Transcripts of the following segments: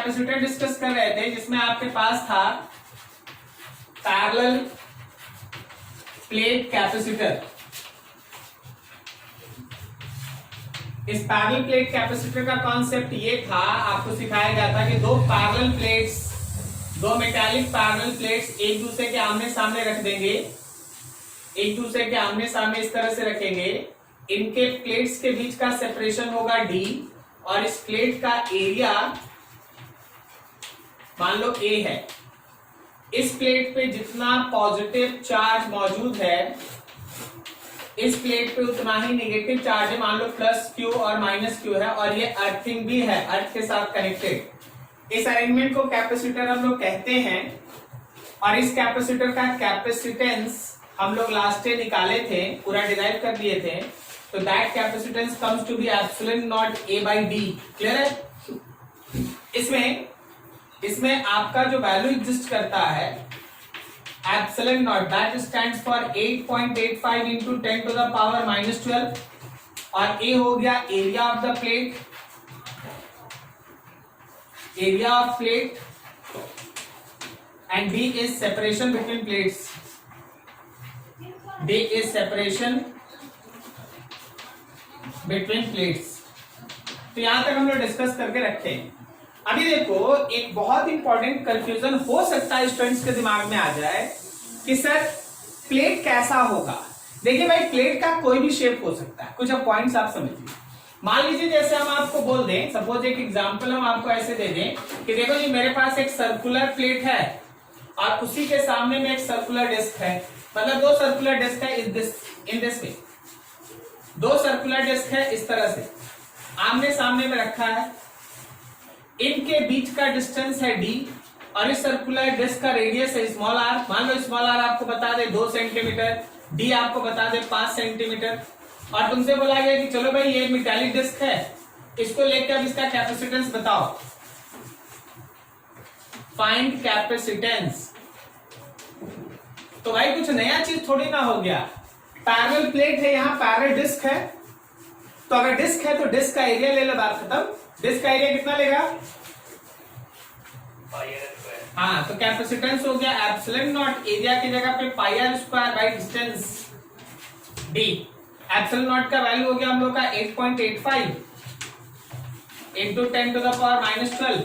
Capacitor discuss कर रहे थे जिसमें आपके पास था पैरेलल प्लेट कैपेसिटर। इस पैरेलल प्लेट कैपेसिटर का कॉन्सेप्ट ये था, आपको सिखाया गया था कि दो पैरेलल प्लेट्स, दो मेटालिक पैरेलल प्लेट्स एक दूसरे के आमने सामने रख देंगे, एक दूसरे के आमने सामने इस तरह से रखेंगे। इनके प्लेट्स के बीच का सेपरेशन होगा d और इस प्लेट का एरिया मान लो a है। इस प्लेट पे जितना पॉजिटिव चार्ज मौजूद है इस प्लेट पे उतना ही नेगेटिव चार्ज है, मान लो प्लस q और माइनस q है, और ये अर्थिंग भी है, अर्थ के साथ कनेक्टेड। इस अरेंजमेंट को कैपेसिटर हम लोग कहते हैं। और इस कैपेसिटर का कैपेसिटेंस हम लोग लास्ट डे निकाले थे, पूरा डिराइव कर दिए थे। तो that capacitance comes to be epsilon naught a by d। Clear है? इसमें आपका जो वैल्यू एग्जिस्ट करता है epsilon naught, that stands for 8.85 into 10 to the power -12, और a हो गया area of the plate, area of plate, and d is separation between plates, d is separation between plates। तो यहां तक हम लोग डिस्कस करके रखते हैं। अभी देखो, एक बहुत इंपॉर्टेंट कंफ्यूजन हो सकता है स्टूडेंट्स के दिमाग में आ जाए कि सर प्लेट कैसा होगा। देखिए भाई, प्लेट का कोई भी शेप हो सकता है। कुछ अब पॉइंट्स आप समझिए। मान लीजिए जैसे हम आपको बोल दें, सपोज एक एग्जांपल हम आपको ऐसे दे दें कि देखो जी, मेरे पास एक सर्कुलर प्लेट है और उसी के सामने में एक सर्कुलर डिस्क है। मतलब दो सर्कुलर डिस्क है इन दिस वे, दो सर्कुलर डिस्क है इस तरह से आमने सामने में रखा है। इनके बीच का डिस्टेंस है d और इस सर्कुलर डिस्क का रेडियस है स्मॉल r। मान लो स्मॉल r आपको बता दे 2 सेंटीमीटर, d आपको बता दे 5 सेंटीमीटर, और तुमसे बोला गया कि चलो भाई ये मेटालिक डिस्क है, इसको लेकर अब इसका कैपेसिटेंस बताओ, फाइंड कैपेसिटेंस। तो भाई कुछ नया चीज थोड़ी ना हो गया। पैरेलल प्लेट है, यहाँ पैरेलल डिस्क है, तो अगर डिस्क है तो डिस्क का एरिया ले लो, बात खत्म। डिस्क का एरिया कितना लेगा? हाँ, तो कैपेसिटेंस हो गया एप्सिलॉन नॉट, एरिया की जगह पे pi r square by distance d। Epsilon naught का वैल्यू हो गया हम लोग का 8.85 into 10 to the power -12।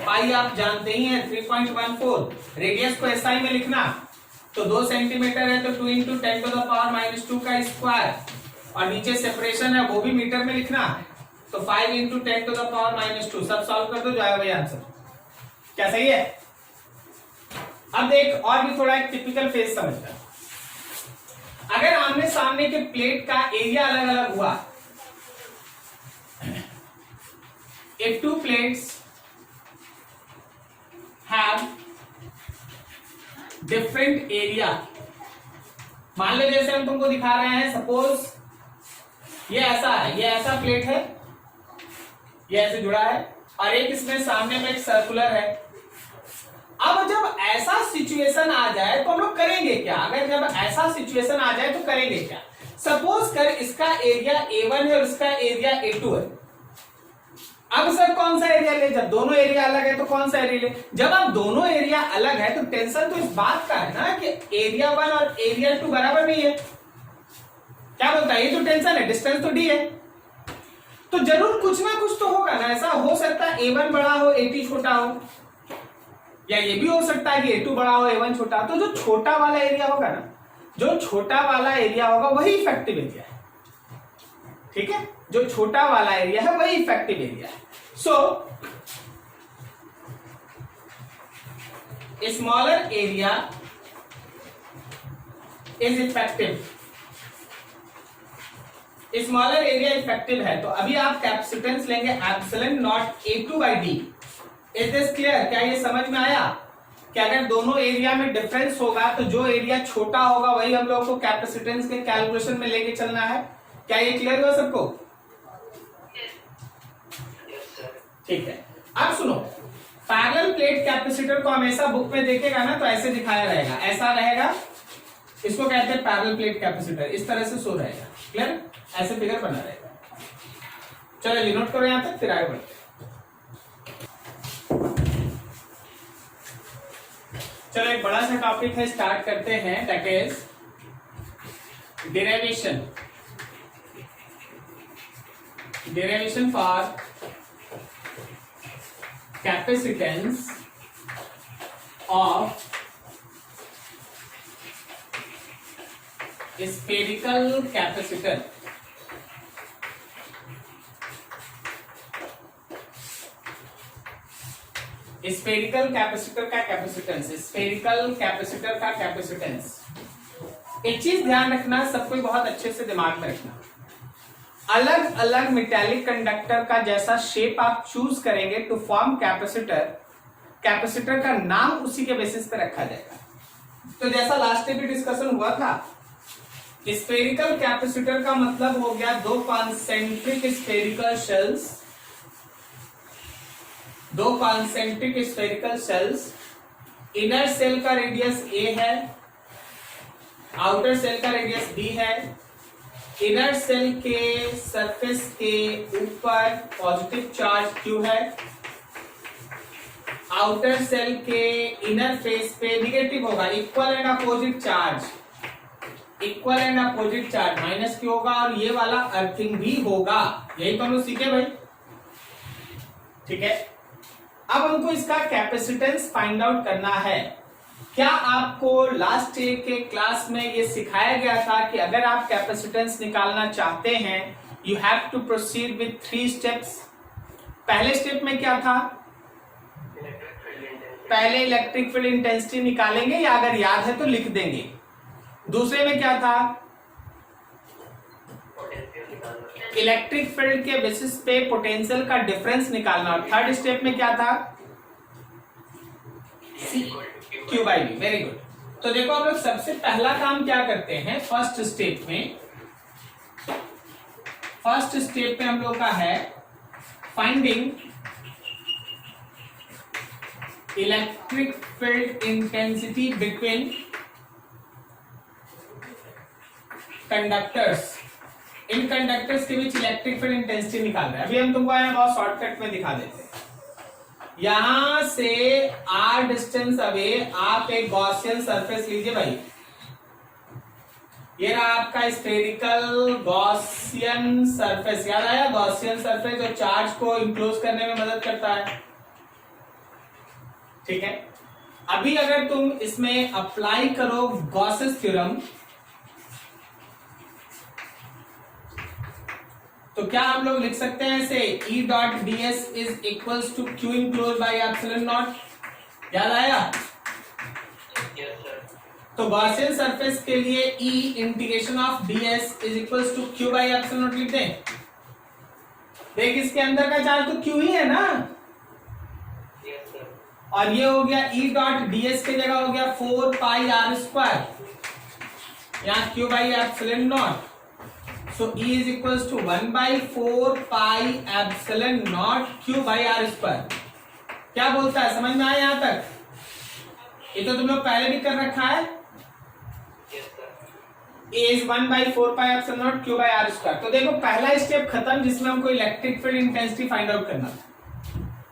पाई आप जानते ही हैं 3.14। रेडियस को SI में लिखना, तो 2 सेंटीमीटर है तो 2 into 10 to the power -2 का स्क्वायर, और नीचे सेपरेशन है वो भी मीटर में लिखना, तो 5 into 10 to the power -2। सब सॉल्व कर दो, जाएगा भाई आंसर। क्या सही है? अब देख, और भी थोड़ा एक टिपिकल फेस समझता है। अगर आमने सामने के प्लेट का एरिया अलग अलग हुआ, if two plates have different area, मान लो जैसे हम तुमको दिखा रहे हैं, सपोज ये ऐसा है, ये ऐसा प्लेट है, ये ऐसे जुड़ा है, और एक इसमें सामने में एक सर्कुलर है। अब जब ऐसा सिचुएशन आ जाए तो हम लोग करेंगे क्या? अगर जब ऐसा सिचुएशन आ जाए तो करेंगे क्या? सपोज कर इसका एरिया A1 है और इसका एरिया A2 है। अब सर कौन सा एरिया ले? जब दोनों एरिया अलग है तो कौन सा एरिया ले? जब आप दोनों एरिया अलग है तो टेंशन तो इस बात का है ना कि एरिया 1 और एरिया 2 बराबर नहीं है। क्या बोलता है? ये तो टेंशन है, डिस्टेंस तो d है, तो जरूर कुछ ना कुछ तो होगा ना। ऐसा हो सकता है A1 बड़ा हो A2 छोटा हो, या ये भी हो सकता है कि A2 बड़ा हो A1 छोटा। तो जो छोटा वाला एरिया होगा ना, जो छोटा वाला एरिया होगा वही इफेक्टिव एरिया है। ठीक है, जो छोटा वाला एरिया है वही इफेक्टिव एरिया है। So smaller area is effective, smaller area effective है। तो अभी आप कैपेसिटेंस लेंगे epsilon naught A2 by d। Is this clear? क्या ये समझ में आया कि अगर दोनों एरिया में डिफरेंस होगा तो जो एरिया छोटा होगा वही हम लोग को कैपेसिटेंस के कैलकुलेशन में लेके चलना है। क्या ये क्लियर हुआ सबको? ठीक है, अब सुनो, पैरेलल प्लेट कैपेसिटर को हमेशा बुक में देखेगा ना तो ऐसे दिखाया रहेगा, ऐसा रहेगा, इसको कहते हैं पैरेलल प्लेट कैपेसिटर। इस तरह से शो रहेगा, क्लियर? ऐसे फिगर बना रहेगा। चलो नोट करो यहां तक, फिर आगे बढ़ते हैं। चलो एक बड़ा सा टॉपिक है, स्टार्ट करते हैं, that is derivation for capacitance of spherical capacitor. Spherical capacitor का कैपेसिटेंस, स्फेरिकल कैपेसिटर का कैपेसिटेंस। एक चीज ध्यान रखना, सबको बहुत अच्छे से दिमाग में रखना, अलग अलग मेटेलिक कंडक्टर का जैसा शेप आप चूज करेंगे टू फॉर्म कैपेसिटर, कैपेसिटर का नाम उसी के बेसिस पे रखा जाएगा। तो जैसा लास्ट टाइम भी डिस्कशन हुआ था, स्फेरिकल कैपेसिटर का मतलब हो गया दो कॉन्सेंट्रिक स्फेरिकल शेल्स, दो concentric spherical shells. Inner shell का रेडियस a है, आउटर सेल का रेडियस b है। इनर सेल के सरफेस के ऊपर पॉजिटिव चार्ज q है, आउटर सेल के इनर फेस पे निगेटिव होगा, equal and opposite charge, equal and opposite charge minus q होगा, और ये वाला अर्थिंग भी होगा। यही तो हम लोग सीखे भाई, ठीक है। अब हमको इसका कैपेसिटेंस फाइंड आउट करना है। क्या आपको लास्ट ईयर के क्लास में ये सिखाया गया था कि अगर आप कैपेसिटेंस निकालना चाहते हैं, you have to proceed with 3 steps. पहले स्टेप में क्या था, पहले इलेक्ट्रिक फील्ड इंटेंसिटी निकालेंगे, या अगर याद है तो लिख देंगे। दूसरे में क्या था, इलेक्ट्रिक फील्ड के बेसिस पे पोटेंशियल का डिफरेंस निकालना। और थर्ड स्टेप में क्या था, Q by V। Very good. तो देखो हम लोग सबसे पहला काम क्या करते हैं, फर्स्ट स्टेप में, फर्स्ट स्टेप में हम लोग का है finding electric field intensity between conductors. इन कंडक्टर्स के बीच इलेक्ट्रिक फील्ड इंटेंसिटी निकाल रहे हैं। अभी हम तुमको आया बहुत शॉर्टकट में दिखा देते हैं। यहां से r डिस्टेंस अवे आप एक गॉसियन सरफेस लीजिए भाई, ये रहा आपका स्फेरिकल गॉसियन सरफेस। याद आया, गॉसियन सरफेस जो चार्ज को इंक्लोज करने में मदद करता है, ठीक है। अभी अगर तुम इसमें अप्लाई करो गॉसेस थ्योरम, तो क्या हम लोग लिख सकते हैं ऐसे, E dot d s is equals to q enclose by epsilon naught. याद आया? तो गॉसियन सरफेस के लिए E integration of d s is equals to q by epsilon naught लिखते हैं। देख इसके अंदर का चार्ज तो क्यू ही है ना, और ये हो गया E डॉट डी एस की जगह हो गया 4 पाई आर स्क्वायर, यहाँ Q by epsilon not. So E is equals to 1 by 4 pi epsilon naught Q by R square। क्या बोलता है, समझ में आया यहाँ तक? ये तो तुम लोग पहले भी कर रखा है। A is 1 by 4 pi epsilon naught Q by R square। तो देखो पहला स्टेप खत्म, जिसमें हमको electric field intensity find out करना था।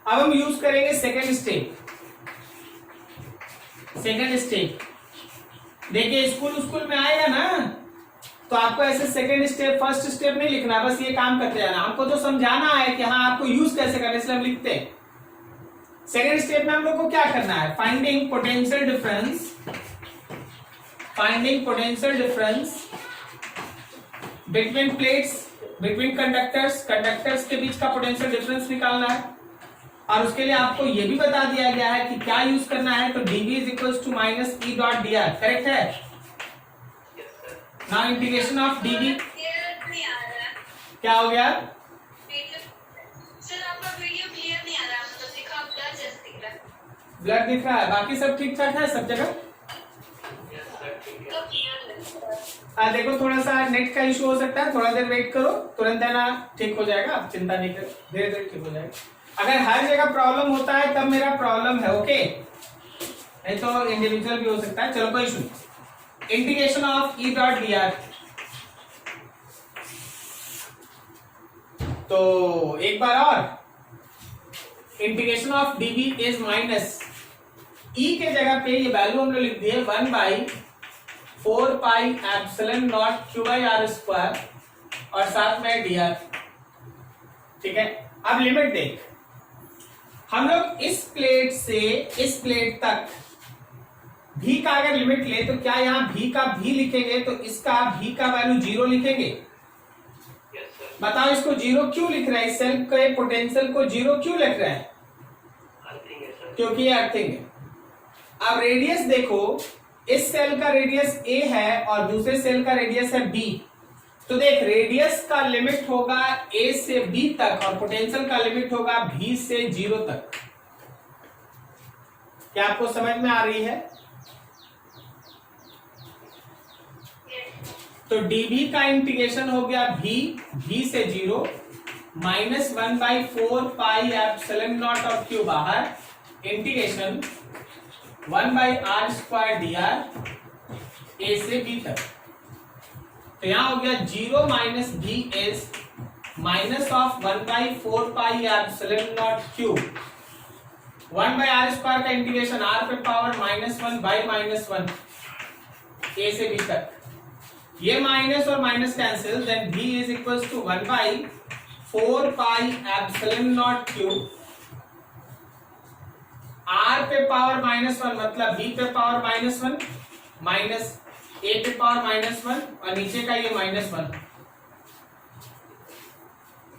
अब हम यूज करेंगे सेकेंड स्टेप। सेकेंड स्टेप देखिए स्कूल में आएगा ना, तो आपको ऐसे सेकंड स्टेप फर्स्ट स्टेप नहीं लिखना, बस ये काम करते जाना। हमको तो समझाना है कि हाँ आपको यूज कैसे करना है, इसलिए हम लिखते हैं। सेकंड स्टेप में हम लोग को क्या करना है, finding potential difference, finding potential difference between plates, between conductors, conductors के बीच का पोटेंशियल डिफरेंस निकालना है। और उसके लिए आपको ये भी बता दिया गया है कि क्या यूज करना है, तो dv is equals to minus E dot d r. Correct है? नाउ इंटीग्रेशन ऑफ dv क्या हो गया, सर आपका वीडियो क्लियर नहीं आ रहा, मतलब दिखा ब्लर जैसे दिख रहा है। ब्लर दिख रहा है, बाकी सब ठीक ठाक है सब जगह? देखो थोड़ा सा नेट का इशू हो सकता है, थोड़ा देर वेट करो, तुरंत है ना ठीक हो जाएगा, आप चिंता नहीं करो, धीरे धीरे ठीक हो जाएगा। अगर हर जगह प्रॉब्लम होता है तब मेरा प्रॉब्लम है, ओके, नहीं तो इंडिविजुअल भी हो सकता है। चलो कोई इशू नहीं। Integration of E dot d r, तो एक बार और, integration of dv is minus E के जगह पे ये वैल्यू हम लोग लिख दिए 1/4πε0 Q/r² और साथ में dr। ठीक है, अब लिमिट देख, हम लोग इस प्लेट से इस प्लेट तक भी का अगर लिमिट ले तो क्या यहाँ भी का भी लिखेंगे तो इसका भी का वैल्यू 0 लिखेंगे? बताओ इसको 0 क्यों लिख रहा है? इस सेल के पोटेंशियल को 0 क्यों लिख रहा है? क्योंकि ये अर्थिंग है। अब रेडियस देखो, इस सेल का रेडियस a है और दूसरे सेल का रेडियस है b। तो देख, रेडियस का लिमिट होगा a से b तक और पोटेंशियल का लिमिट होगा b से 0 तक। क्या आपको समझ में आ रही है? तो db का इंटीग्रेशन हो गया v से 0 -1/4πε0 और q बाहर इंटीग्रेशन 1/r² dr a से b तक। तो यहां हो गया 0 - b is -1/4πε0 q 1/r² का इंटीग्रेशन r पे पावर -1/-1 a से b तक। ये माइनस और minus cancel, then b is equals to 1/4πε0 q r पे पावर -1 मतलब b पे पावर -1 माइनस a पे पावर -1 और नीचे का ये -1।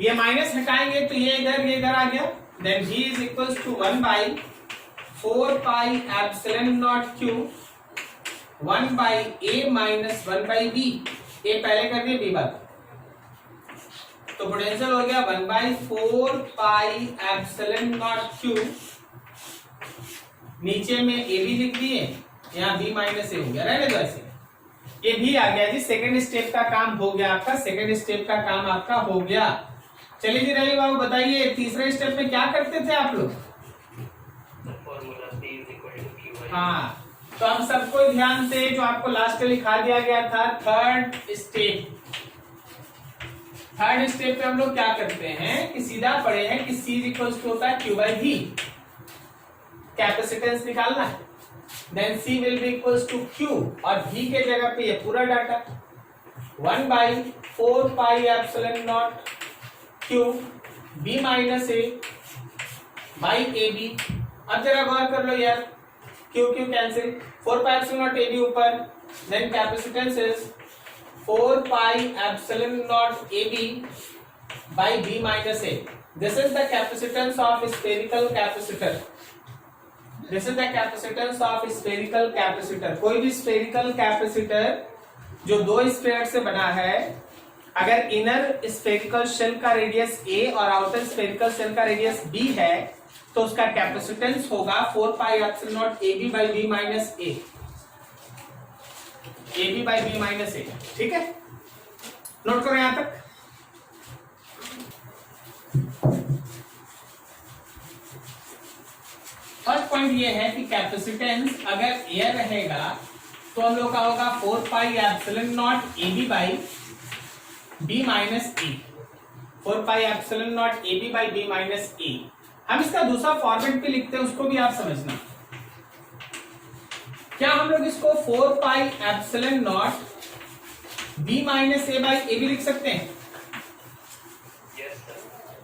ये माइनस हटाएंगे तो ये इधर आ गया, then b is equals to 1/4πε0 q 1/a - 1/b। a पहले कर दिए, b बाद। तो पोटेंशियल हो गया 1/4πε0 q, नीचे में a भी लिख दिए, यहाँ b - a हो गया, रहने दो ऐसे। ये भी आ गया जी, सेकंड स्टेप का काम हो गया आपका, सेकंड स्टेप का काम आपका हो गया। चलिए जी रवि बाबू बताइए, तीसरे स्टेप में क्या करते थे आप लोग? हाँ, तो हम सबको ध्यान से जो आपको लास्ट में लिखा दिया गया था थर्ड स्टेप पे हम लोग क्या करते हैं कि सीधा पढ़े हैं कि C इक्वल्स टू होता है Q/V, कैपेसिटेंस निकालना है, then C will be equals to Q और V के जगह पे ये पूरा डाटा 1/4πε0 Q B - a/AB। अब जरा गौर कर लो यार, Q कैंसिल, 4πε0 AB ऊपर, then capacitance is 4πε0 AB by B - a। This is the capacitance of spherical capacitor. This is the capacitance of spherical capacitor. कोई भी spherical capacitor जो दो स्फीयर से बना है, अगर इनर स्फेरिकल शेल का रेडियस a और आउटर स्फेरिकल शेल का रेडियस b है तो उसका कैपेसिटेंस होगा 4πε0 AB by B - a, AB by B - a। ठीक है, नोट करो यहां तक। फर्स्ट पॉइंट ये है कि कैपेसिटेंस अगर एयर रहेगा तो हम लोग का होगा 4πε0 AB by B - a, 4πε0 AB by B - a। हम इसका दूसरा फॉर्मेट भी लिखते हैं, उसको भी आप समझना। क्या हम लोग इसको 4πε0 B - a by AB लिख सकते हैं?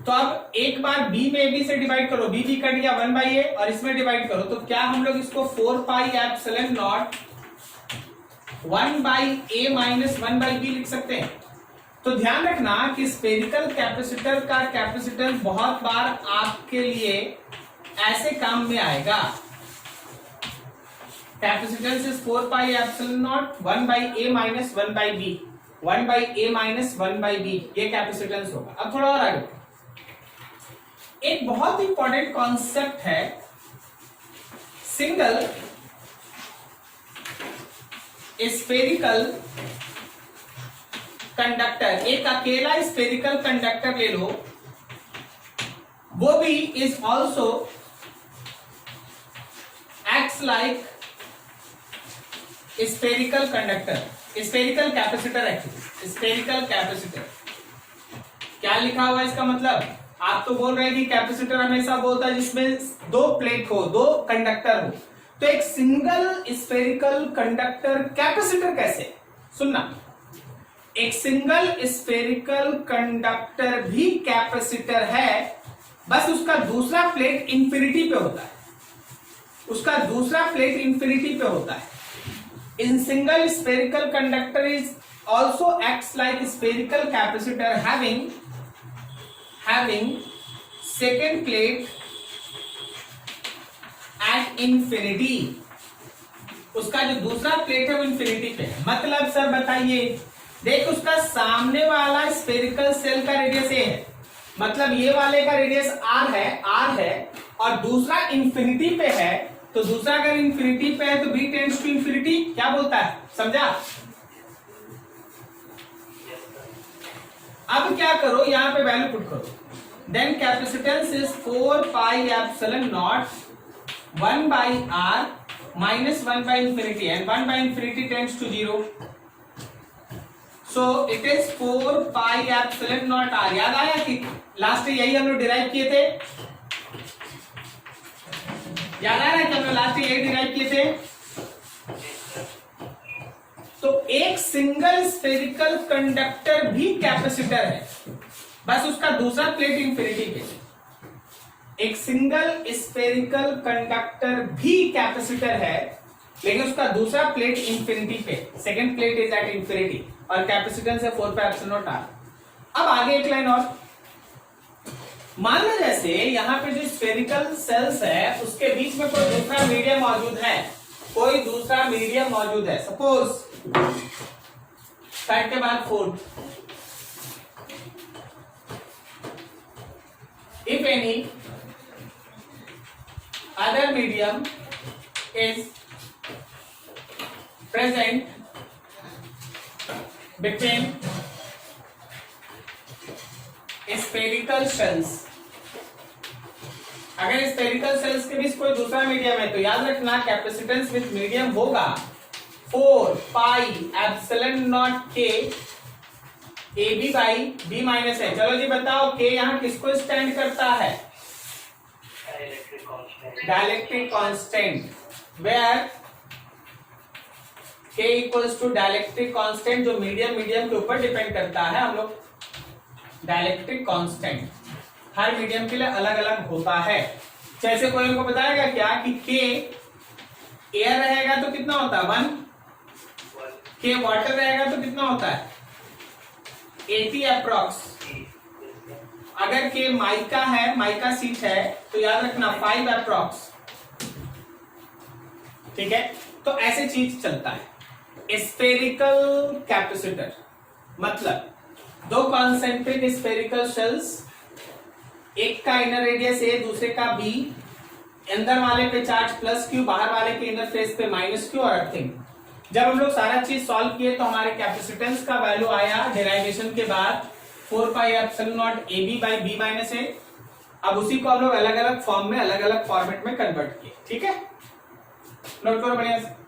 तो अब एक बार b में ab से डिवाइड करो, b कट गया 1/a और इसमें डिवाइड करो, तो क्या हम लोग इसको 4πε0 1/a - 1/b लिख सकते हैं? तो ध्यान रखना कि स्फेरिकल कैपेसिटर का कैपेसिटेंस बहुत बार आपके लिए ऐसे काम में आएगा। Capacitance is 4πε0 1/a - 1/b, 1/a - 1/b, ये कैपेसिटेंस होगा। अब थोड़ा और आगे, एक बहुत इंपॉर्टेंट कॉन्सेप्ट है सिंगल स्फेरिकल कंडक्टर। एक अकेला स्फेरिकल कंडक्टर ले लो, वो भी is also acts like spherical conductor, spherical capacitor. Actually spherical capacitor क्या लिखा हुआ है इसका मतलब? आप तो बोल रहे हैं कि कैपेसिटर हमेशा बोलता है जिसमें दो प्लेट हो, दो कंडक्टर हो, तो एक सिंगल स्फेरिकल कंडक्टर कैपेसिटर कैसे, सुनना, एक सिंगल स्फेरिकल कंडक्टर भी कैपेसिटर है, बस उसका दूसरा प्लेट इंफिनिटी पे होता है, उसका दूसरा प्लेट इंफिनिटी पे होता है। In single spherical conductor is also acts like spherical capacitor having second plate at infinity. उसका जो दूसरा प्लेट है वो इंफिनिटी पे है। मतलब सर बताइए, देख उसका सामने वाला स्फेरिकल सेल का रेडियस ए है, मतलब ये वाले का रेडियस आर है और दूसरा इंफिनिटी पे है, तो दूसरा अगर इंफिनिटी पे है तो बी टेंड्स टू इंफिनिटी, क्या बोलता है, समझा। अब क्या करो, यहां पे वैल्यू पुट करो, then capacitance is 4 pi epsilon naught 1 by r minus 1 by infinity, and 1 by infinity tends to 0, so it is 4 pi epsilon naught r। याद आया कि लास्ट यही हम लोग डिराइव किए थे, याद आया कि हम लोग लास्ट यही डिराइव किए थे। तो एक सिंगल स्फेरिकल कंडक्टर भी कैपेसिटर है, बस उसका दूसरा प्लेट इंफिनिटी पे। एक सिंगल स्फेरिकल कंडक्टर भी कैपेसिटर है, लेकिन उसका दूसरा प्लेट इंफिनिटी पे, second plate is at infinity, और कैपेसिटेंस है 4 पाई एप्सिलॉन नॉट आर। अब आगे एक लाइन और, मान लो जैसे यहाँ पे जो स्फेरिकल सेल्स है उसके बीच में कोई दूसरा मीडियम मौजूद है, कोई दूसरा मीडियम मौजूद है, सपोज साइड के बाद food, if any other medium is present between spherical shells। अगर स्फेरिकल सेल्स के बीच कोई दूसरा मीडियम है तो याद रखना कैपेसिटेंस विथ मीडियम होगा 4 पाई एप्सिलॉन नॉट के A B by B minus है। चलो जी बताओ, के यहाँ किसको स्टैंड करता है, dielectric constant, where K equals to dielectric constant, जो मीडियम के ऊपर डिपेंड करता है। हम लोग डाइलेक्ट्रिक कांस्टेंट हर मीडियम के लिए अलग अलग होता है। जैसे कोई हमको बताएगा क्या कि K एयर रहेगा तो कितना होता है 1, K वाटर रहेगा तो कितना होता है 80 अप्रॉक्स। अगर के माइका है, माइका सीट है, तो याद रखना 5 अप्रॉक्स, ठीक है। तो ऐसे चीज चलता है। स्फेरिकल कैपेसिटर मतलब दो कॉन्सेंट्रिक स्फेरिकल शेल्स, एक का इनर रेडियस ए, दूसरे का बी, अंदर वाले पे चार्ज प्लस क्यू, बाहर वाले के इनर फेस पे माइनस क्यू और अर्थिंग। जब हम लोग सारा चीज सॉल्व किए तो हमारे कैपेसिटेंस का वैल्यू आया डेरिवेशन के बाद 4 pi epsilon naught A B by B minus A. अब उसी को हम लोग अलग अलग फॉर्म में, अलग अलग फॉर्मेट में कन्वर्ट किए, ठीक है, नोट करो बढ़िया से।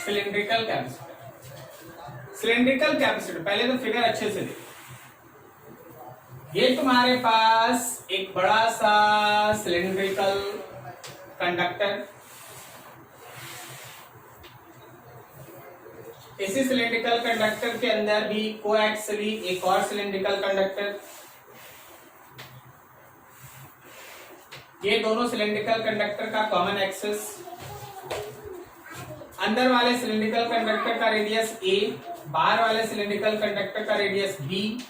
सिलिंड्रिकल कैपेसिटर, सिलिंड्रिकल कैपेसिटर पहले तो फिगर अच्छे से देखो। ये तुम्हारे पास एक बड़ा सा सिलिंड्रिकल कंडक्टर, इसी सिलिंड्रिकल कंडक्टर के अंदर भी कोएक्सियली एक और सिलिंड्रिकल कंडक्टर। ये दोनों सिलिंड्रिकल कंडक्टर का कॉमन एक्सिस। अंदर वाले सिलिंड्रिकल कंडक्टर का रेडियस a, बाहर वाले सिलिंड्रिकल कंडक्टर का रेडियस b।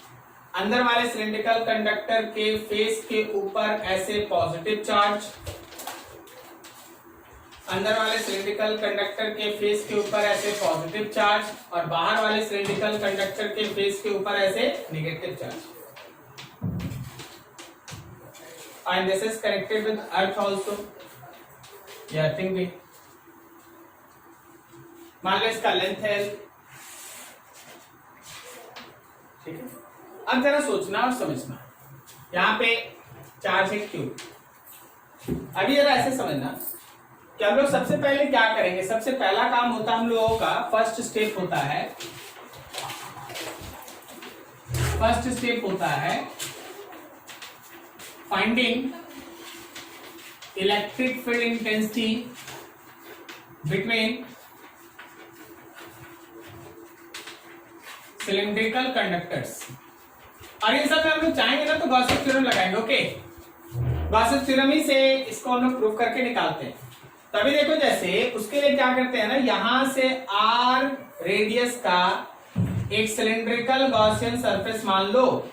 अंदर वाले सिलिंड्रिकल कंडक्टर के फेस के ऊपर ऐसे पॉजिटिव चार्ज, अंदर वाले सिलिंड्रिकल कंडक्टर के फेस के ऊपर ऐसे पॉजिटिव चार्ज, और बाहर वाले सिलिंड्रिकल कंडक्टर के फेस के ऊपर ऐसे negative charge. And this is connected with earth also, ये अर्थिंग भी। मान लो इसका लेंथ है, ठीक है। अब जरा सोचना और समझना, यहाँ पे चार्ज है क्यू। अभी जरा ऐसे समझना, कि हम लोग सबसे पहले क्या करेंगे। सबसे पहला काम होता है हम लोगों का, फर्स्ट स्टेप होता है finding electric field intensity between cylindrical conductors. और इन सब में हम लोग चाहेंगे ना तो गॉसिप थ्योरम लगाएंगे। ओके, गॉसिप थ्योरम ही से इसको हम लोग प्रूव करके निकालते हैं। तभी देखो, जैसे उसके लिए क्या करते हैं ना, यहां से आर रेडियस का एक सिलिंड्रिकल गॉसियन सरफेस मान लो,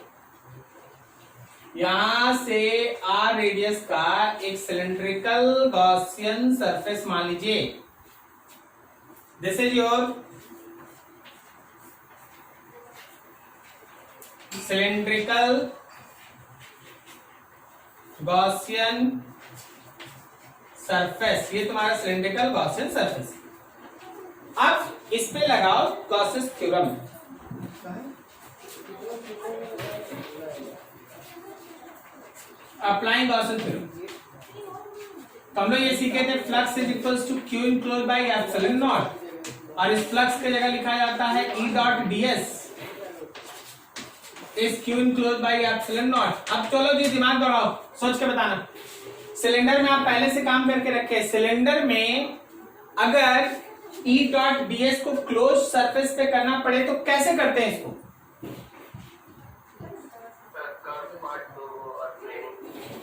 यहां से आर रेडियस का एक सिलिंड्रिकल गॉसियन सरफेस मान लीजिए। This is your cylindrical Gaussian surface, ये तुम्हारा सिलिंड्रिकल गॉसियन सरफेस। अब इस पे लगाओ Gaussian theorem. Applying Gaussian theorem, तो हम लोग ये सीखे थे flux is equals to q enclose by epsilon naught, और इस फ्लक्स की जगह लिखा जाता है E dot ds is q enclose by epsilon naught. अब चलो जी दिमाग दौड़ाओ, सोच के बताना। सिलेंडर में आप पहले से काम करके रखे, सिलेंडर में अगर ई डॉट डीएस को क्लोज सरफेस पे करना पड़े तो कैसे करते हैं इसको?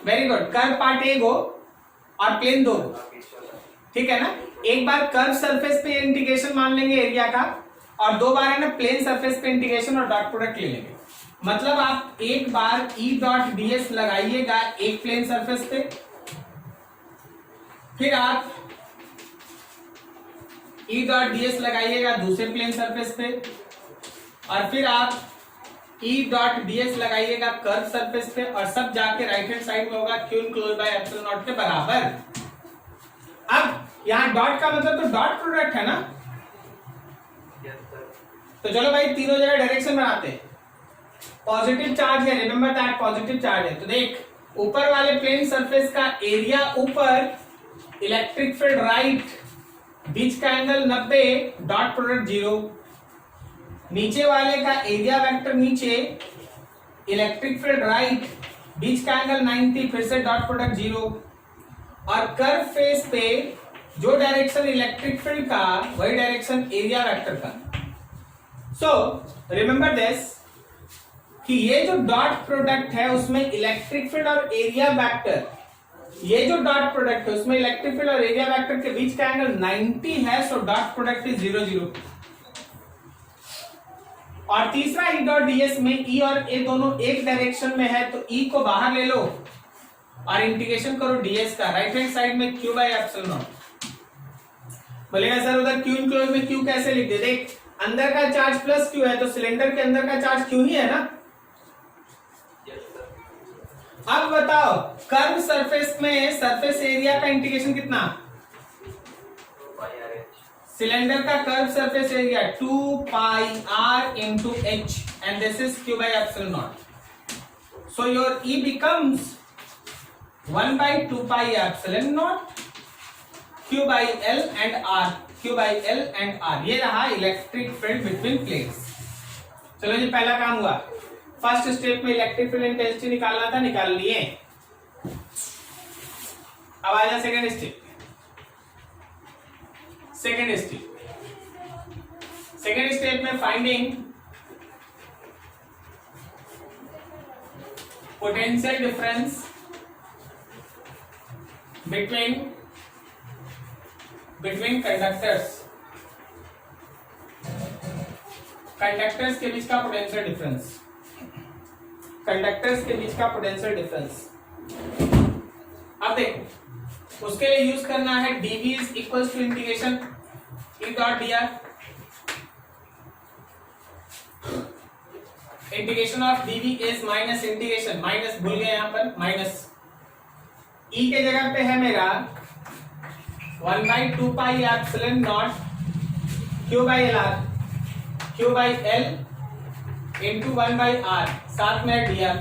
वेरी गुड, कर्व पार्ट एक हो और प्लेन दो, ठीक है ना। एक बार कर्व सरफेस पे इंटीग्रेशन मान लेंगे एरिया का, और दो बार है ना प्लेन सरफेस पे इंटीग्रेशन और डॉट प्रोडक्ट ले लेंगे। मतलब आप एक बार ई डॉट डीएस लगाइएगा एक प्लेन सरफेस पे, फिर आप ई डॉट डीएस लगाइएगा दूसरे प्लेन सरफेस पे, और फिर आप ई डॉट डीएस लगाइएगा कर्व सरफेस पे, और सब जाके राइट हैंड साइड में होगा Q enclose by epsilon naught के बराबर। अब यहां डॉट का मतलब तो डॉट प्रोडक्ट है ना, तो चलो भाई तीनों जगह डायरेक्शन बनाते हैं। पॉजिटिव चार्ज है, रिमेंबर दैट पॉजिटिव चार्ज है, तो देख ऊपर वाले प्लेन सरफेस का एरिया ऊपर, इलेक्ट्रिक फील्ड राइट, बीच का एंगल 90, डॉट प्रोडक्ट 0। नीचे वाले का एरिया वेक्टर नीचे, इलेक्ट्रिक फील्ड राइट, बीच का एंगल 90, फिर से डॉट प्रोडक्ट 0। और कर्व फेस पे जो डायरेक्शन इलेक्ट्रिक फील्ड का वही डायरेक्शन एरिया वेक्टर का। सो रिमेंबर दिस कि ये जो डॉट प्रोडक्ट है उसमें इलेक्ट्रिक फील्ड और एरिया वेक्टर, ये जो डॉट प्रोडक्ट है उसमें इलेक्ट्रिक फील्ड और एरिया वेक्टर के बीच का एंगल 90 है, सो डॉट प्रोडक्ट इज 0 0। और तीसरा ई डॉट डीएस में ई और ए दोनों एक डायरेक्शन में है, तो ई को बाहर ले लो और इंटीग्रेशन करो डीएस का, राइट हैंड साइड में क्यू बाय एप्सिलॉन नॉट। बोलेगा सर उधर क्यू इनक्लोज में क्यू कैसे लिख दे? देख अंदर का चार्ज प्लस क्यू है, तो सिलेंडर के अंदर का चार्ज क्यू ही है ना। अब बताओ कर्व सरफेस में सरफेस एरिया का इंटीग्रेशन कितना? सिलेंडर का curve surface area 2 pi r into h and this is q by epsilon naught. So your E becomes 1 by 2 pi epsilon naught q by L and r, q by L and r। ये रहा electric field between plates. चलो जी पहला काम हुआ, first step में electric field intensity निकालना था, निकाल लिए। अब आ जाए सेकेंड स्टेप। सेकेंड स्टेप में finding potential difference between conductors के बीच का पोटेंशियल डिफरेंस, कंडक्टर्स के बीच का पोटेंशियल डिफरेंस। अब देखो उसके लिए यूज करना है dv is equal to integration E dot d r, integration of dv is minus integration, minus भूल गए यहां पर, माइनस e के जगह पे है मेरा 1 by 2 pi epsilon naught q by l r, q by l into 1 by r, साथ में dr।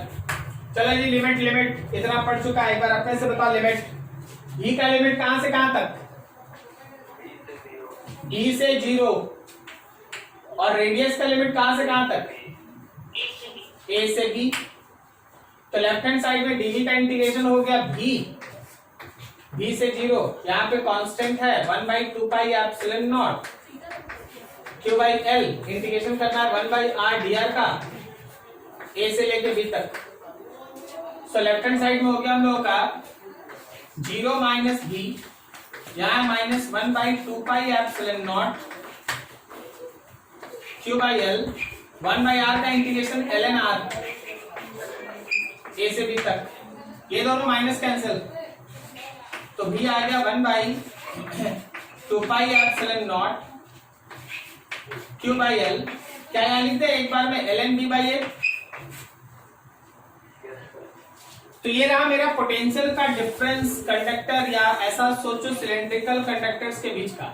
चलो जी लिमिट इतना पढ़ चुका है, एक बार अपने से बताओ लिमिट। ई का लिमिट कहां से कहां तक? E से 0 और रेडियस का लिमिट कहां से कहां तक? A से B। तो लेफ्ट हैंड साइड में dv का इंटीग्रेशन हो गया b से 0, यहाँ पे कांस्टेंट है 1/2 pi epsilon naught q by l, integration करना है 1/r dr का a से लेके b तक। सो लेफ्ट हैंड साइड में हो गया हम लोगों का 0 माइनस b, यहाँ minus 1/2 pi epsilon naught q by l, 1/r का इंटीग्रेशन ln r a से b तक। ये दोनों माइनस कैंसिल, तो b आ गया 1/2 pi epsilon naught q by l। क्या यहाँ लिखते हैं एक बार में ln b बाई a। तो ये रहा मेरा पोटेंशियल का डिफरेंस कंडक्टर, या ऐसा सोचो सिलेंड्रिकल कंडक्टर्स के बीच का।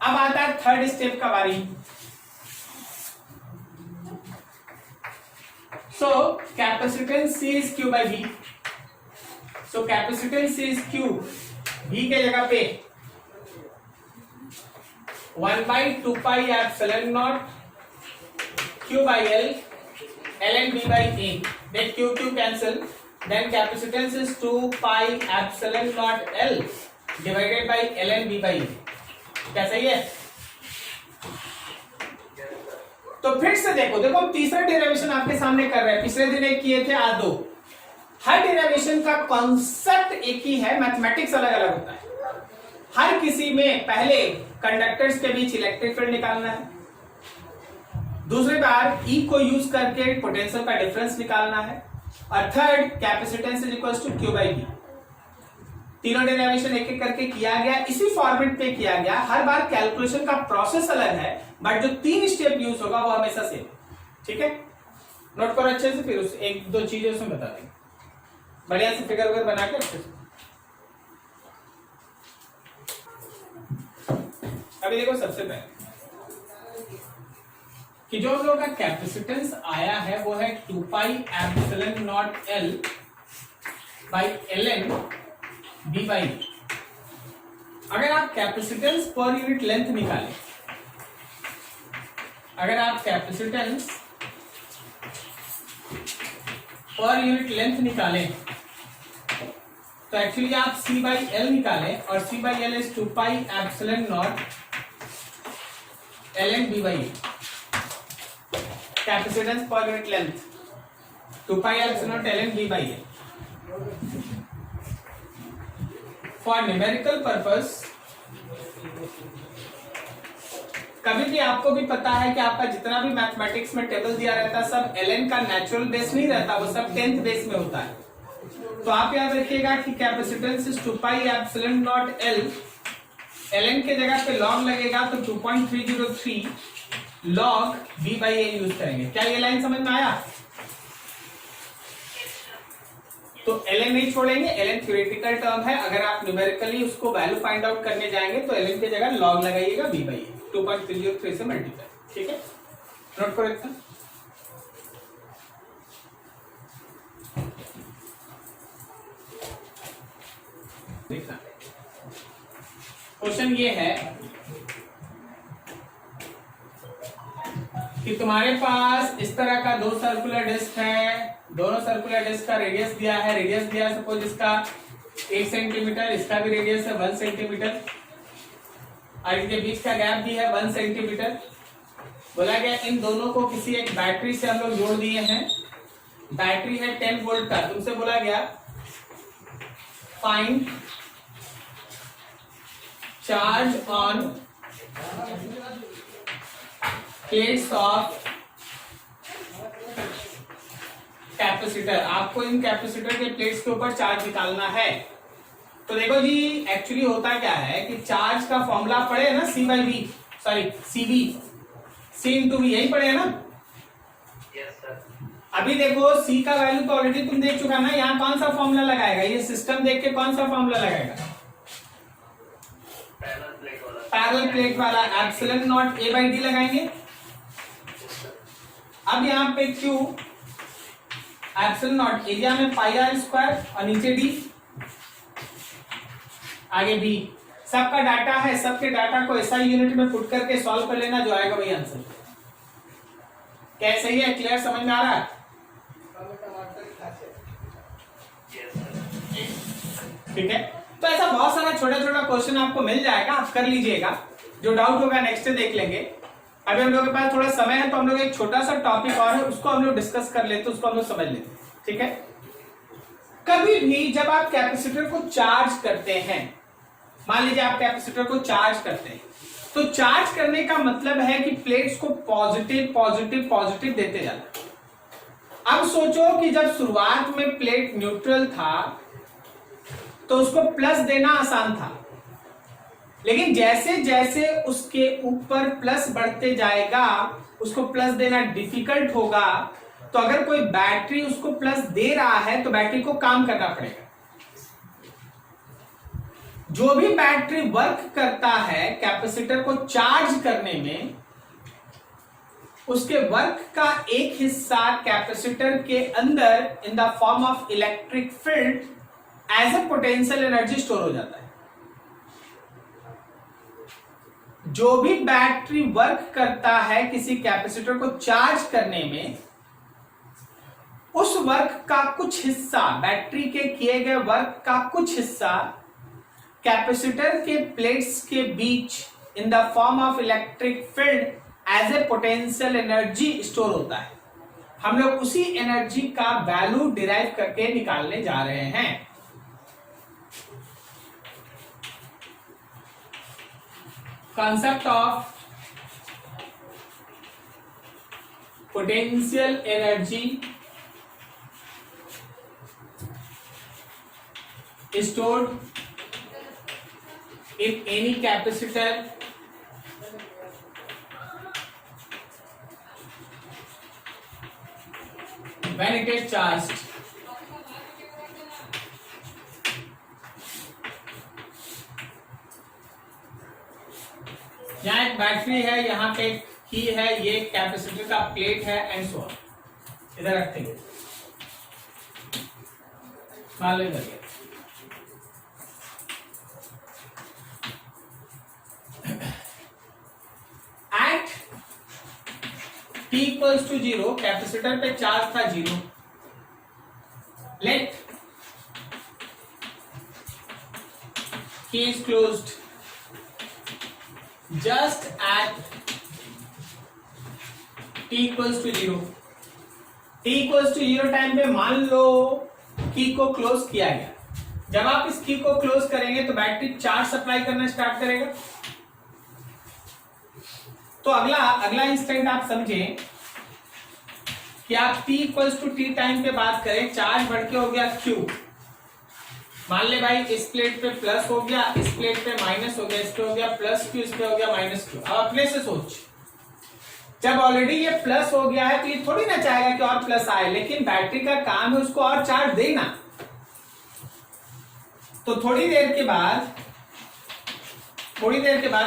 अब आता है थर्ड स्टेप का बारी। So capacitance C is Q by V। So capacitance C is Q, V के जगह पे 1/2 pi epsilon naught Q by L ln B by A। देख Q Q cancel, then capacitance is 2 pi epsilon naught L divided by ln B by A। क्या सही है? तो फिर से देखो हम तीसरा डेरिवेशन आपके सामने कर रहे हैं, पिछले दिन एक किए थे, आज दो। हर डेरिवेशन का कॉन्सेप्ट एक ही है, मैथमेटिक्स अलग अलग होता है। हर किसी में पहले कंडक्टर्स के बीच इलेक्ट्रिक फील्ड निकालना है, दूसरी बार E को यूज करके पोटेंशियल का डिफरेंस निकालना है, और third capacitance is equal to Q by V। तीनों डेरिवेशन एक एक करके किया गया, इसी फॉर्मेट पे किया गया। हर बार कैलकुलेशन का प्रोसेस अलग है, बट जो 3 स्टेप यूज होगा वो हमेशा सेम। ठीक है, नोट करो अच्छे से, फिर उस एक दो चीजें उसमें बता देंगे बढ़िया से, फिगर वगैरह बना के अच्छे से। अभी देखो सबसे पहले कि जो हम लोग का कैपेसिटेंस आया है वो है 2 पाई epsilon not L by ln B by. अगर आप कैपेसिटेंस पर यूनिट लेंथ निकालें, अगर आप कैपेसिटेंस पर यूनिट लेंथ निकालें तो एक्चुअली आप C बाई L निकालें, और C by L is 2 pi epsilon not ln B by. Capacitance per unit length 2 pi epsilon ln B by A। For numerical purpose, कभी भी आपको भी पता है कि आपका जितना भी मैथमेटिक्स में टेबल दिया रहता है सब ln का नेचुरल बेस नहीं रहता, वो सब 10th बेस में होता है। तो आप याद रखिएगा कि capacitance is 2 pi epsilon not L, ln के जगह पे log लगेगा तो 2.303 log B by A use करेंगे। क्या ये लाइन समझ में आया? तो ln नहीं छोड़ेंगे, ln थ्योरेटिकल टर्म है, अगर आप न्यूमेरिकली उसको वैल्यू फाइंड आउट करने जाएंगे तो ln के जगह log लगाइएगा B by A, 2.303 से मल्टीप्लाई। ठीक है, नोट करो इतना। देखना क्वेश्चन ये है कि तुम्हारे पास इस तरह का दो सर्कुलर डिस्क है, दोनों सर्कुलर डिस्क का रेडियस दिया है, रेडियस दिया है सपोज इसका 1 सेंटीमीटर, इसका भी रेडियस है 1 सेंटीमीटर, और इनके बीच का गैप भी है 1 सेंटीमीटर। बोला गया इन दोनों को किसी एक बैटरी से हम लोग जोड़ दिए हैं, बैटरी है 10 वोल्ट का। तुमसे बोला गया find charge on plates of capacitor. आपको इन कैपेसिटर के प्लेट्स के ऊपर चार्ज निकालना है। तो देखो जी एक्चुअली होता क्या है कि चार्ज का फॉर्मूला पढ़े ना, C by B, sorry CV, C into V, यही पढ़े ना? Yes sir. अभी देखो C का वैल्यू तो ऑलरेडी तुम देख चुका ना, यहाँ कौन सा फॉर्मूला लगाएगा? ये सिस्टम देख के कौन सा फॉर्मूला लगाएगा? पैरेलल प्लेट वाला epsilon naught A by D लगाएंगे। अब यहाँ पे Q एप्सिलॉन नॉट, एरिया में पाई r स्क्वायर और नीचे D, आगे B सबका डाटा है, सबके डाटा को ऐसा यूनिट में पुट करके सॉल्व कर लेना, जो आएगा वही आंसर। क्या सही है? क्लियर, समझ में आ रहा है? ठीक है, तो ऐसा बहुत सारा छोटा छोटा क्वेश्चन आपको मिल जाएगा, आप कर लीजिएगा। जो डाउट होगा नेक्स्ट डे देख लेंगे। अभी हम लोग के पास थोड़ा समय है, तो हम लोग एक छोटा सा टॉपिक और है, उसको हम लोग डिस्कस कर लेते, उसको हम लोग समझ लेते। ठीक है, कभी भी जब आप कैपेसिटर को चार्ज करते हैं, मान लीजिए आप कैपेसिटर को चार्ज करते हैं, तो चार्ज करने का मतलब है कि प्लेट्स को पॉजिटिव पॉजिटिव पॉजिटिव देते जाना। अब सोचो कि जब शुरुआत में प्लेट न्यूट्रल था तो उसको प्लस देना आसान था, लेकिन जैसे जैसे उसके ऊपर प्लस बढ़ते जाएगा उसको प्लस देना डिफिकल्ट होगा। तो अगर कोई बैटरी उसको प्लस दे रहा है तो बैटरी को काम करना पड़ेगा। जो भी बैटरी वर्क करता है कैपेसिटर को चार्ज करने में, उसके वर्क का एक हिस्सा कैपेसिटर के अंदर in the form of electric field as a potential energy store हो जाता है। जो भी बैटरी वर्क करता है किसी कैपेसिटर को चार्ज करने में, उस वर्क का कुछ हिस्सा, बैटरी के किए गए वर्क का कुछ हिस्सा कैपेसिटर के प्लेट्स के बीच in the form of electric field as a potential energy store होता है। हम लोग उसी एनर्जी का वैल्यू डिराइव करके निकालने जा रहे हैं। concept of potential energy stored in any capacitor when it is charged. यहाँ एक बैटरी है, यहाँ पे की है, ये कैपेसिटर का प्लेट है एंड सो ऑन। इधर रखेंगे, मान लीजिए at t equals to 0 capacitor पे चार्ज था 0। Let key is closed just at t equals to 0। t equals to 0 time पे मान लो की को क्लोज किया गया। जब आप इस की को क्लोज करेंगे तो बैटरी चार्ज सप्लाई करना स्टार्ट करेगा। तो अगला इंस्टेंट आप समझें कि आप t equals to t time पे बात करें, चार्ज बढ़ के हो गया Q। मान ले भाई इस प्लेट पे प्लस हो गया, इस प्लेट पे माइनस हो गया, इस पे हो गया प्लस क्यू, इस पे हो गया माइनस क्यू। अब अपने से सोच, जब ऑलरेडी ये प्लस हो गया है तो ये थोड़ी ना चाहेगा कि और प्लस आए, लेकिन बैटरी का काम है उसको और चार्ज देना। तो थोड़ी देर के बाद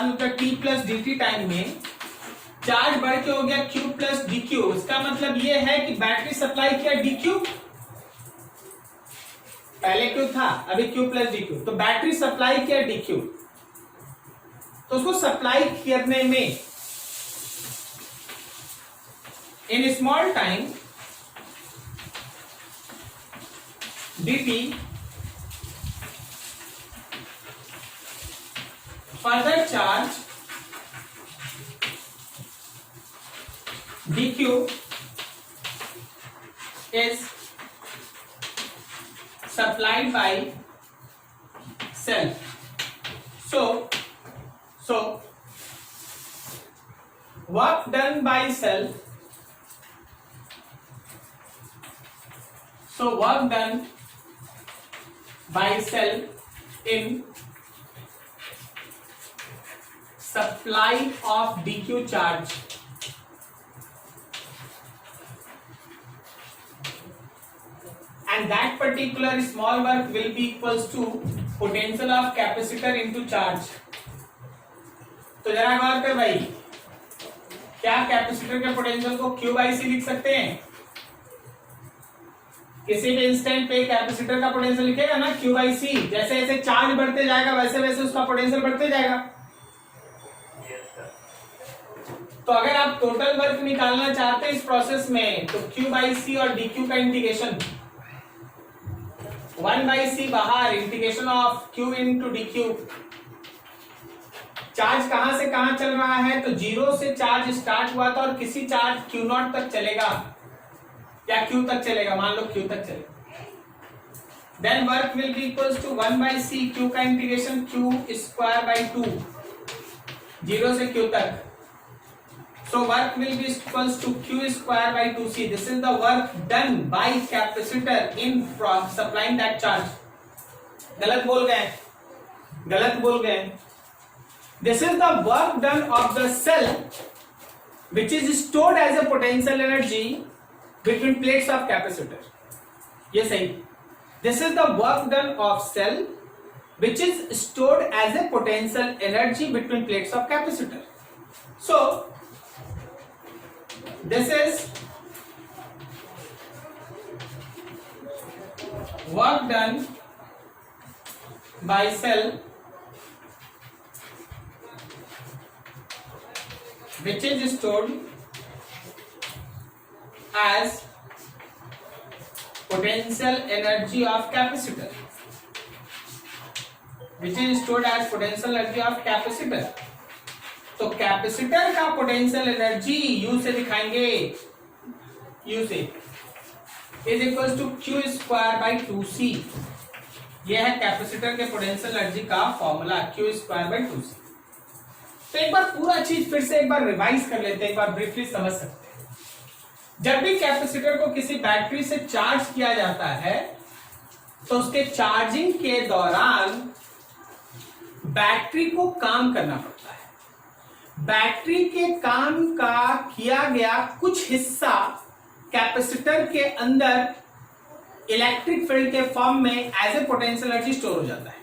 मतलब T plus D T time में चार्ज बढ़ के हो गया क्यू प्लस डी क्यू। इसका मतलब ये है कि बैटरी सप्लाई किया डी क्यू, पहले क्यू था अभी क्यू प्लस डी क्यू, तो बैटरी सप्लाई किया डी क्यू। तो उसको सप्लाई करने में in small time dt further charge dq is supplied by cell. So work done by cell, in supply of dq charge and that particular small work will be equals to potential of capacitor into charge। तो जरा गौर कर भाई, क्या capacitor के potential को Q by C लिख सकते हैं? किसी भी इंस्टेंट पे कैपेसिटर का पोटेंशियल लिखेगा ना Q बाई सी, जैसे जैसे चार्ज बढ़ते जाएगा वैसे वैसे उसका पोटेंशियल बढ़ते जाएगा। तो अगर आप टोटल वर्क निकालना चाहते हैं इस प्रोसेस में तो Q बाई सी और dQ का इंटीग्रेशन 1 बाई सी बाहर, integration of Q into dQ। Charge कहां से कहां चल रहा है, तो जीरो से चार्ज स्टार्ट हुआ था और किसी चार्ज Q0 तक चलेगा या Q तक चलेगा, मान लो Q तक चलेगा। Then work will be equals to 1 by C Q का integration Q square by 2, zero से Q तक। So work will be equals to Q square by 2C. This is the work done by capacitor in supplying that charge. गलत बोल गए, गलत बोल गए। This is the work done of the cell which is stored as a potential energy between plates of capacitor. ये सही। This is the work done of cell which is stored as a potential energy between plates of capacitor. So this is work done by cell which is stored as potential energy of capacitor, which is stored as potential energy of capacitor। तो capacitor का potential energy U से दिखाएंगे, U से is equal to Q square by 2C। यह है capacitor के potential energy का formula Q square by 2C। तो एक बार पूरा चीज फिर से एक बार रिवाइज कर लेते हैं, एक बार ब्रीफली समझ सकते हैं। जब भी कैपेसिटर को किसी बैटरी से चार्ज किया जाता है तो उसके चार्जिंग के दौरान बैटरी को काम करना पड़ता है। बैटरी के काम का किया गया कुछ हिस्सा कैपेसिटर के अंदर इलेक्ट्रिक फील्ड के फॉर्म में as a potential energy store हो जाता है।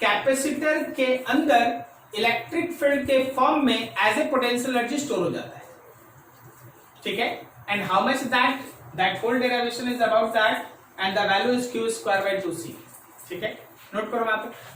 कैपेसिटर के अंदर इलेक्ट्रिक फील्ड के फॉर्म में as a potential energy store हो जाता है, ठीक है। And how much that whole derivation is about that and the value is Q square by 2C, ठीक है। नोट करो वहां पे।